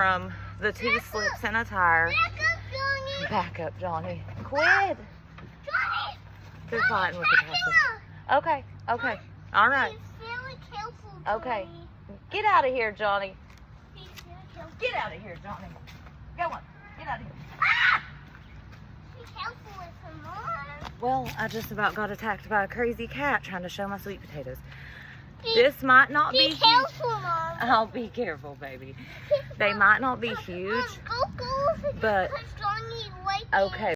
from the two slips in a tire. Back up, Johnny. Quit. Johnny! They're fighting with the passes. Okay, okay. All right. Be very careful, Johnny. Okay. Get out of here, Johnny. Be very careful. Get out of here, Johnny. Go on. Get out of here. Ah! Be careful with him, Mom. Well, I just about got attacked by a crazy cat trying to show my sweet potatoes. This might not be Be careful, Mom. I'll be careful, baby. They might not be huge, Mom, go, but because Johnny right there. okay.